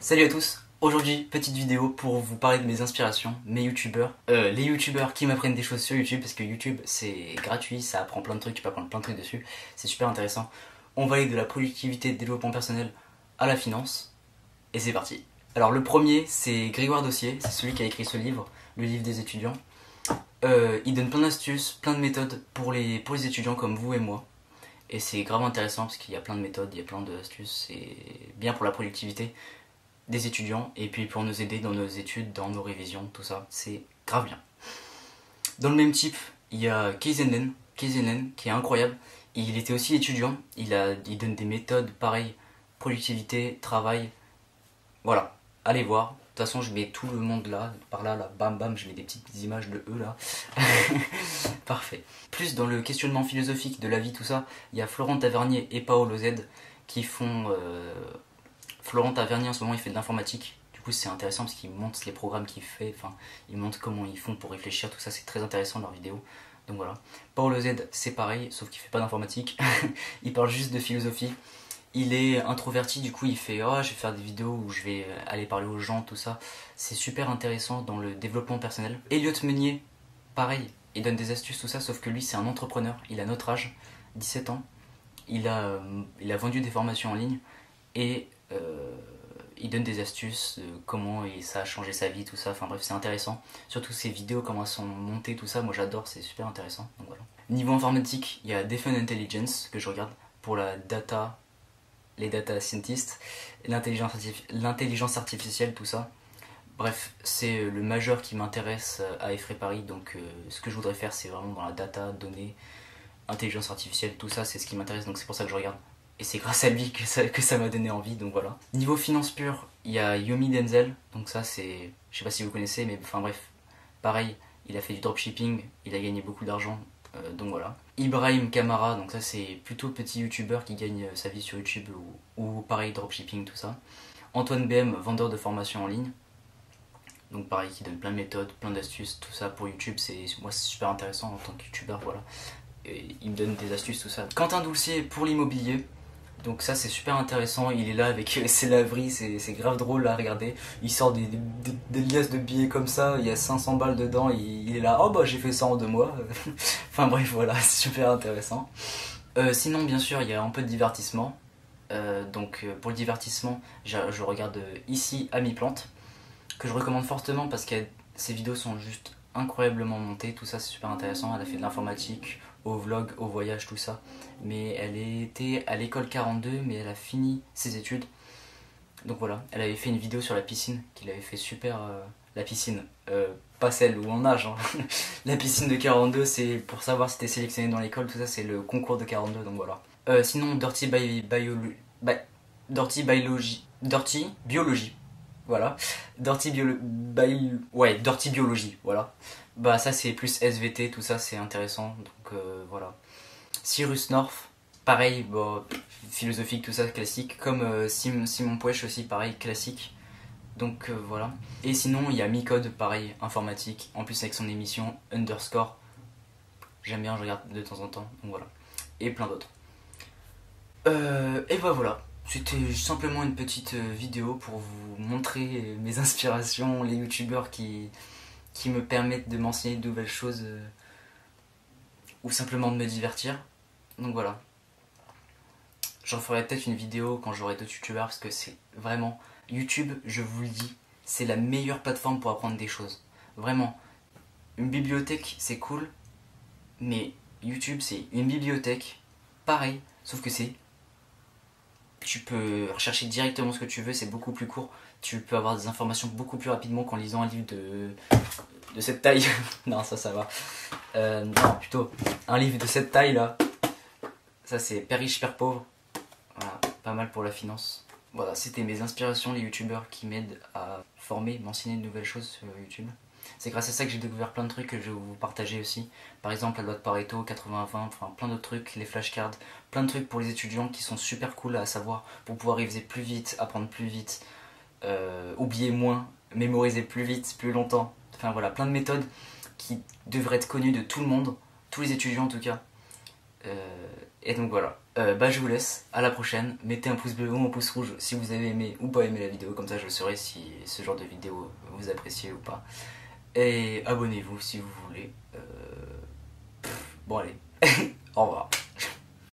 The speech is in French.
Salut à tous, aujourd'hui petite vidéo pour vous parler de mes inspirations, mes youtubeurs, les youtubeurs qui m'apprennent des choses sur YouTube parce que YouTube c'est gratuit, ça apprend plein de trucs, tu peux apprendre plein de trucs dessus, c'est super intéressant. On va aller de la productivité et développement personnel à la finance et c'est parti. Alors le premier c'est Grégoire Dossier, c'est celui qui a écrit ce livre, le livre des étudiants. Il donne plein d'astuces, plein de méthodes pour les étudiants comme vous et moi. Et c'est grave intéressant parce qu'il y a plein de méthodes, il y a plein d'astuces, c'est bien pour la productivité des étudiants et puis pour nous aider dans nos études, dans nos révisions, tout ça, c'est grave bien. Dans le même type, il y a Keizen Len qui est incroyable. Il était aussi étudiant, il donne des méthodes pareilles, productivité, travail, voilà, allez voir. De toute façon, je mets tout le monde là, par là, là, bam bam, je mets des petites images de eux là. Parfait. Plus dans le questionnement philosophique de la vie, tout ça, il y a Florent Tavernier et Paolo Z qui font... Florent Tavernier en ce moment il fait de l'informatique, du coup c'est intéressant parce qu'il montre les programmes qu'il fait, enfin il montre comment ils font pour réfléchir, tout ça c'est très intéressant dans leurs vidéos. Donc voilà. Paolo Z c'est pareil, sauf qu'il fait pas d'informatique, il parle juste de philosophie. Il est introverti, du coup il fait oh je vais faire des vidéos où je vais aller parler aux gens, tout ça. C'est super intéressant dans le développement personnel. Elliot Meunier, pareil, il donne des astuces, tout ça, sauf que lui c'est un entrepreneur, il a notre âge, 17 ans. Il a vendu des formations en ligne et il donne des astuces de comment ça a changé sa vie, tout ça. Enfin bref, c'est intéressant. Surtout ces vidéos, comment elles sont montées, tout ça. Moi j'adore, c'est super intéressant. Donc voilà. Niveau informatique, il y a Defend Intelligence que je regarde pour la data, les data scientists, l'intelligence artificielle, tout ça. Bref, c'est le majeur qui m'intéresse à Effray Paris. Donc ce que je voudrais faire, c'est vraiment dans la data, données, intelligence artificielle, tout ça, c'est ce qui m'intéresse. Donc c'est pour ça que je regarde. Et c'est grâce à lui que ça m'a donné envie, donc voilà. Niveau finance pure, il y a Yomi Denzel, donc ça c'est... Je sais pas si vous connaissez, mais enfin bref, pareil, il a fait du dropshipping, il a gagné beaucoup d'argent, donc voilà. Ibrahim Kamara, donc ça c'est plutôt petit youtubeur qui gagne sa vie sur YouTube ou pareil dropshipping, tout ça. Antoine BM, vendeur de formation en ligne, donc pareil qui donne plein de méthodes, plein d'astuces, tout ça pour YouTube, moi c'est super intéressant en tant que youtubeur, voilà. Et il me donne des astuces, tout ça. Quentin Doulcier pour l'immobilier. Donc ça c'est super intéressant, il est là avec ses laveries, c'est grave drôle à regarder. Il sort des liasses de billets comme ça, il y a 500 balles dedans, il est là, oh bah j'ai fait ça en 2 mois. Enfin bref voilà, c'est super intéressant. Sinon bien sûr il y a un peu de divertissement. Pour le divertissement, je regarde ici Ami Plante, que je recommande fortement parce que ses vidéos sont juste incroyablement montées, tout ça c'est super intéressant. Elle a fait de l'informatique, au vlog, au voyage, tout ça. Mais elle était à l'école 42, mais elle a fini ses études. Donc voilà, elle avait fait une vidéo sur la piscine, qu'il avait fait super... la piscine, pas celle où on nage, hein. La piscine de 42, c'est pour savoir si t'es sélectionné dans l'école, tout ça c'est le concours de 42, donc voilà. Sinon, Dirty Biology, voilà. Dirty Biology, voilà. Bah ça c'est plus SVT, tout ça c'est intéressant, donc voilà. Cyrus North, pareil, bon, philosophique, tout ça classique, comme Simon Puech aussi, pareil, classique. Donc voilà. Et sinon il y a Micode, pareil, informatique, en plus avec son émission Underscore. J'aime bien, je regarde de temps en temps, donc voilà. Et plein d'autres. Et bah voilà. C'était simplement une petite vidéo pour vous montrer mes inspirations, les youtubeurs qui me permettent de m'enseigner de nouvelles choses ou simplement de me divertir. Donc voilà. J'en ferai peut-être une vidéo quand j'aurai d'autres youtubeurs parce que c'est vraiment... YouTube, je vous le dis, c'est la meilleure plateforme pour apprendre des choses. Vraiment. Une bibliothèque, c'est cool, mais YouTube, c'est une bibliothèque, pareil, sauf que tu peux rechercher directement ce que tu veux, c'est beaucoup plus court. Tu peux avoir des informations beaucoup plus rapidement qu'en lisant un livre de cette taille. Non, ça va. Non, plutôt un livre de cette taille là. Ça c'est Père riche, Père pauvre. Voilà, pas mal pour la finance. Voilà, c'était mes inspirations, les youtubeurs qui m'aident à former, m'enseigner de nouvelles choses sur YouTube. C'est grâce à ça que j'ai découvert plein de trucs que je vais vous partager aussi. Par exemple la loi de Pareto, 80-20, enfin plein d'autres trucs, les flashcards, plein de trucs pour les étudiants qui sont super cool à savoir pour pouvoir réviser plus vite, apprendre plus vite, oublier moins, mémoriser plus vite, plus longtemps. Enfin voilà, plein de méthodes qui devraient être connues de tout le monde, tous les étudiants en tout cas. Et donc voilà, bah je vous laisse, à la prochaine, mettez un pouce bleu ou un pouce rouge si vous avez aimé ou pas aimé la vidéo, comme ça je saurai si ce genre de vidéo vous appréciez ou pas. Et abonnez-vous si vous voulez. Bon allez, au revoir.